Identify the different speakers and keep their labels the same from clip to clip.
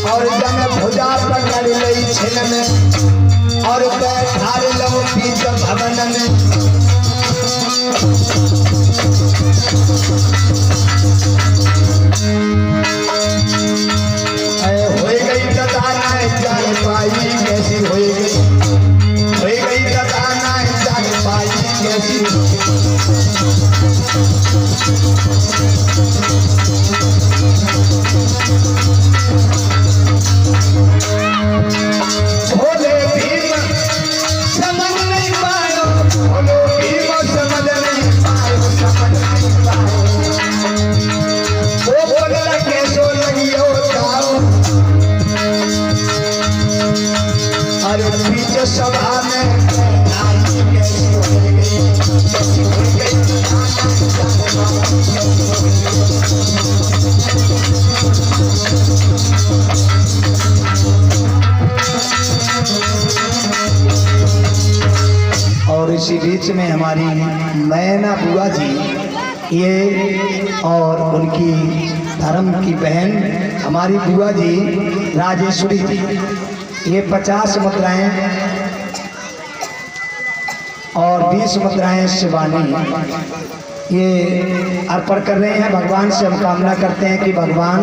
Speaker 1: और जन भुजा पकड़ लई छिन में और बैठार लो बीच भवन में। हो गई कथा ना जान पाई कैसी हो गई कथा ना जान पाई कैसी। भोले भीम समझ नहीं पायो, भोले भीम समझ नहीं पायो, समझ नहीं पायो। वो पगला कैसो लगियो जाओ, अरे बीच सभा में कैसी हो गई, कैसी हो गई। और इसी बीच में हमारी मैना बुआ जी ये और उनकी धर्म की बहन हमारी बुआ जी राजेश्वरी जी, ये 50 मुद्राएं और 20 मुद्राएं शिवानी ये अर्पण कर रहे हैं। भगवान से हम कामना करते हैं कि भगवान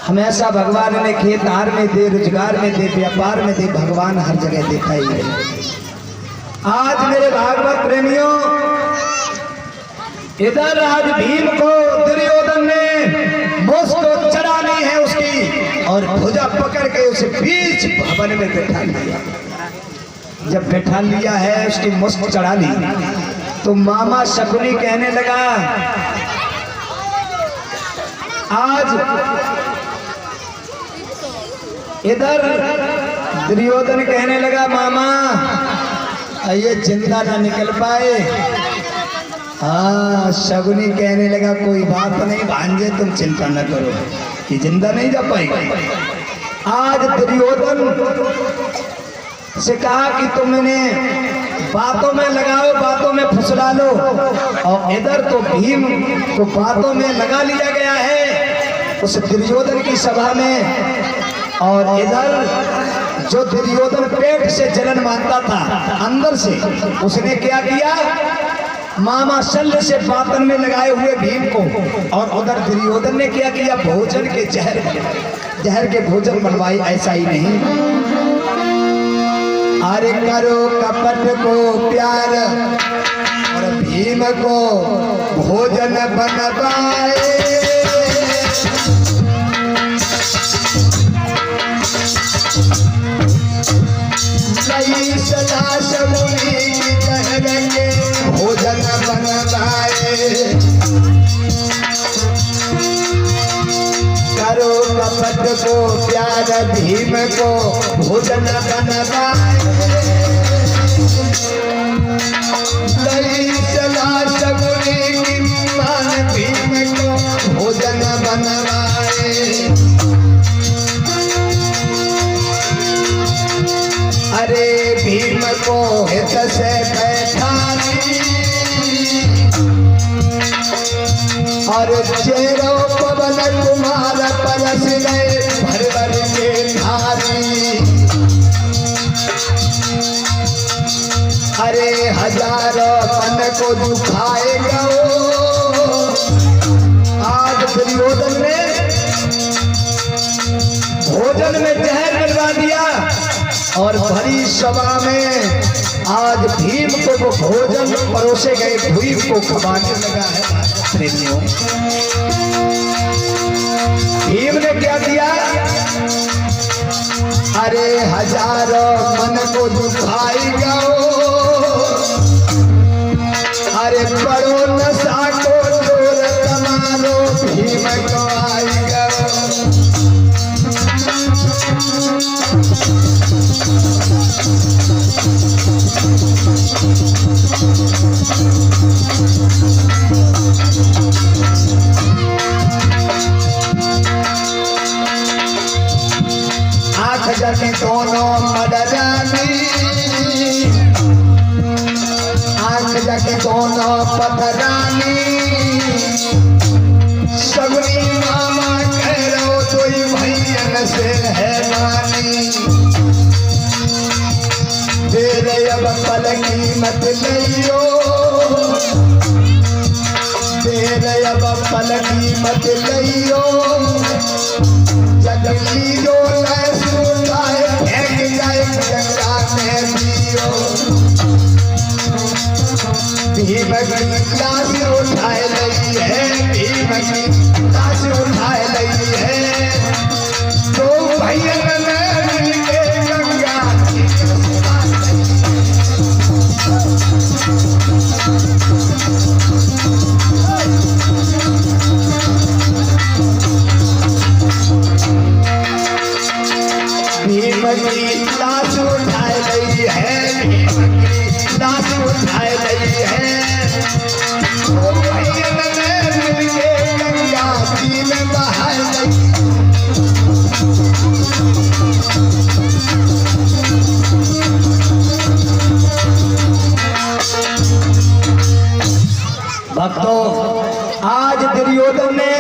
Speaker 1: हमेशा भगवान ने खेतदार में दे, रोजगार में दे, व्यापार में दे, भगवान हर जगह देखा ही है। आज मेरे भागवत प्रेमियों, इधर आज भीम को दुर्योधन ने मुझ को चढ़ानी है उसकी, और भुजा पकड़ के उसे बीच भवन में बैठा लिया। जब बैठा लिया है, उसकी मुझ चढ़ा ली, तो मामा शकुनी कहने लगा, आज इधर दुर्योधन कहने लगा, मामा ये जिंदा ना निकल पाए। हाँ, शकुनी कहने लगा, कोई बात नहीं भांजे, तुम चिंता न करो, ये जिंदा नहीं जा पाएगा। आज दुर्योधन से कहा कि तुमने बातों में लगाओ, बातों में फुसला लो, और इधर तो भीम को बातों में लगा लिया गया है उस दुर्योधन की सभा में। और इधर जो दुर्योधन पेट से जलन मानता था अंदर से, उसने क्या किया, मामा शल्य से बातन में लगाए हुए भीम को, और उधर दुर्योधन ने क्या किया, भोजन के जहर के भोजन बनवाई। ऐसा ही नहीं, अरे करो कपट को प्यार और भीम को भोजन बनवाए। नई सदा शकुनी की जहर के भोजन बनवाए। करो कपट को प्यार भीम को भोजन बनवाए। नई सदा शकुनी की मान भीम को भोजन बनवाए। अरे भीम को हित से बैठानी, और चेरो पवन कुमार परस गए भर भर के धारी। अरे हजारों मन को दुखाएगा। आज दुर्योधन ने भोजन में जहर मिलवा दिया, और भरी सभा में आज भीम को वो भोजन परोसे गए भीम को खवाने लगा है। प्रेमियों, भीम ने क्या किया, अरे हजारों मन को दुखाएगा। अरे बड़ो नशा को जोर तमारो भीम को आएगा। आँख जने दोनों मडरानी, दोनों पथरानी सगुनी मामा कह रो तो भैयन से है मानी तेरे अब पल कीमत लियो तेरे अब पल कीमत लियो जगली जो सुनाए फेंक जाए गंगा में दियो भीम की लाश उठाए लगी है भीम की लाश उठाए लगी है तो भैया मिलके गंगा भीम की लाश उठाए लगी है भीम की लाश उठाए लगी है तो भैया मिलके गंगा जी में बहाए लगी भक्तों आज दुर्योधन ने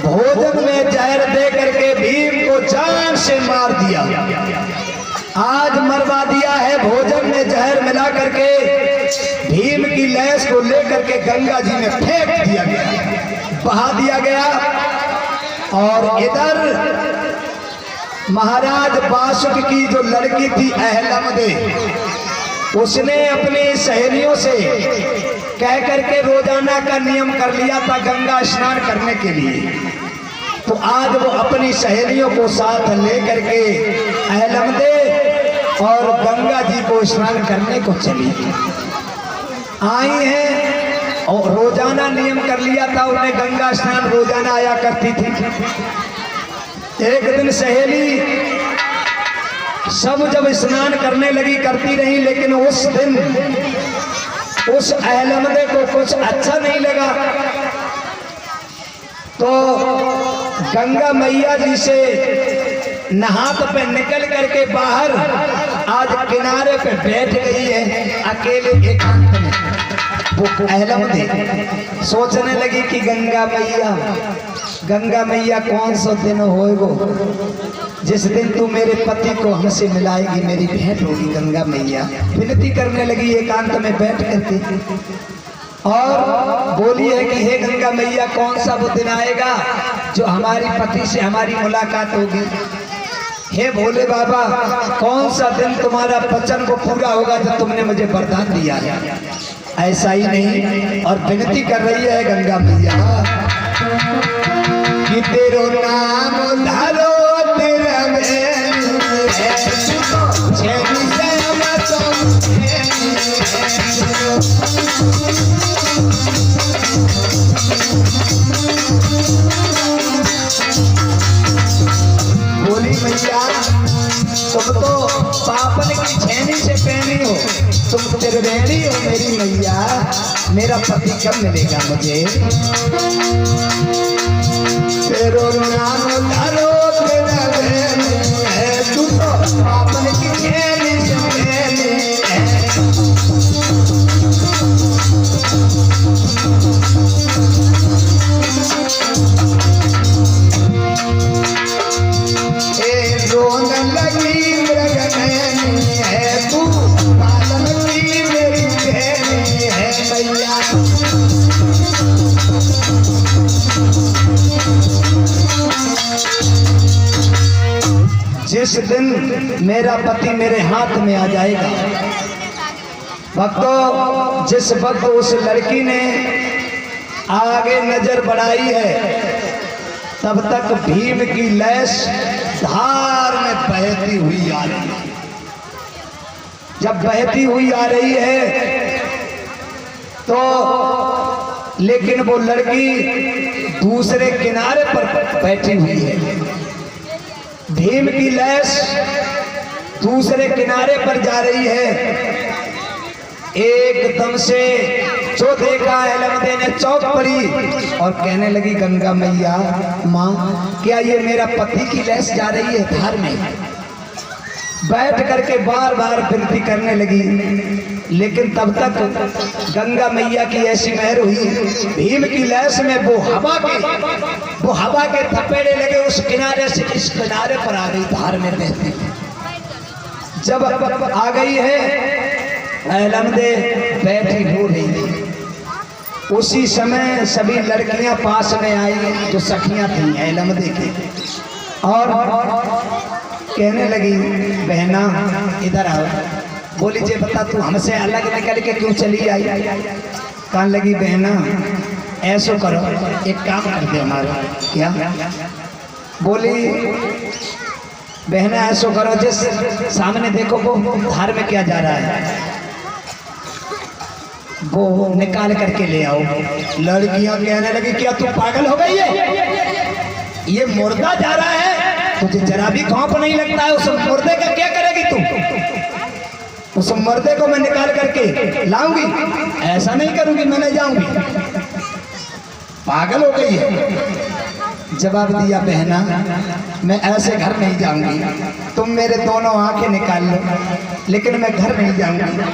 Speaker 1: भोजन में जहर दे करके भीम को जान से मार दिया आज मरवा दिया है भोजन में जहर मिला करके भीम की लाश को लेकर के गंगा जी में फेंक दिया गया बहा दिया गया और इधर महाराज बासुक की जो लड़की थी अहलमदे उसने अपनी सहेलियों से कह करके रोजाना का नियम कर लिया था गंगा स्नान करने के लिए तो आज वो अपनी सहेलियों को साथ लेकर के अहलमदे और गंगा जी को स्नान करने को चली आई हैं और रोजाना नियम कर लिया था उन्हें गंगा स्नान रोजाना आया करती थी एक दिन सहेली सब जब स्नान करने लगी करती रही लेकिन उस दिन उस अहलमदे को कुछ अच्छा नहीं लगा तो गंगा मैया जी से नहात पे निकल करके बाहर आज किनारे पे बैठ गई है अकेले एकांत में वो अहलमदे सोचने लगी कि गंगा मैया कौन सा दिन होएगो जिस दिन तू मेरे पति को हमसे मिलाएगी मेरी भेंट होगी गंगा मैया विनती करने लगी एकांत में बैठ करके और बोली है कि हे गंगा मैया कौन सा वो दिन आएगा जो हमारी पति से हमारी मुलाकात होगी हे भोले बाबा कौन सा दिन तुम्हारा वचन को पूरा होगा जो तुमने मुझे वरदान दिया है ऐसा ही नहीं और विनती कर रही है गंगा मैया कि तेरो नाम धारो तेरा बोली मैया तुम तो पापन की छेनी से पहनी हो तुम त्रिवेणी हो मेरी मैया मेरा पति कब मिलेगा मुझे तेरो नाम धरो तेरा है तू तो पापन की छेनी से पहनी रोन लगी मृगनैनी है तू पालन की मेरी बहनी है मैया जिस दिन मेरा पति मेरे हाथ में आ जाएगा भक्तों जिस वक्त उस लड़की ने आगे नजर बढ़ाई है तब तक भीम की लाश धार में बहती हुई आ रही है जब बहती हुई आ रही है तो लेकिन वो लड़की दूसरे किनारे पर बैठी हुई है भीम की लाश दूसरे किनारे पर जा रही है एकदम से जो देखा अहलमदे ने चौंक पड़ी और कहने लगी गंगा मैया माँ क्या ये मेरा पति की लाश जा रही है धार में बैठ करके बार बार विनती करने लगी लेकिन तब तक गंगा मैया की ऐसी मेहर हुई, भीम की लैस में वो हवा के थपेड़े लगे, उस किनारे से इस किनारे पर आ गई, धार में बहती। जब आ गई है, ऐलमदे बैठी रो रही थी। उसी समय सभी लड़कियां पास में आई जो सखियां थी ऐलमदे की, और कहने लगी, बहना इधर आओ। बोली, जे बता तू हमसे अलग निकल के क्यों चली आई? कहने लगी, बहना ऐसो करो, एक काम कर दो हमारा। क्या? बोली, बहना ऐसो करो, जिस सामने देखो वो धार में क्या जा रहा है, वो निकाल करके ले आओ। लड़कियां कहने लगी, क्या तू पागल हो गई है? ये मुर्दा जा रहा है, तुझे जरा भी खौफ नहीं लगता है? उस मुर्दे का क्या करेगी तू? उस मुर्दे को मैं निकाल करके लाऊंगी? ऐसा नहीं करूंगी, मैं नहीं जाऊंगी। पागल हो गई है। जवाब दिया, बहना मैं ऐसे घर नहीं जाऊंगी, तुम मेरे दोनों आंखें निकाल लो, लेकिन मैं घर नहीं जाऊंगी।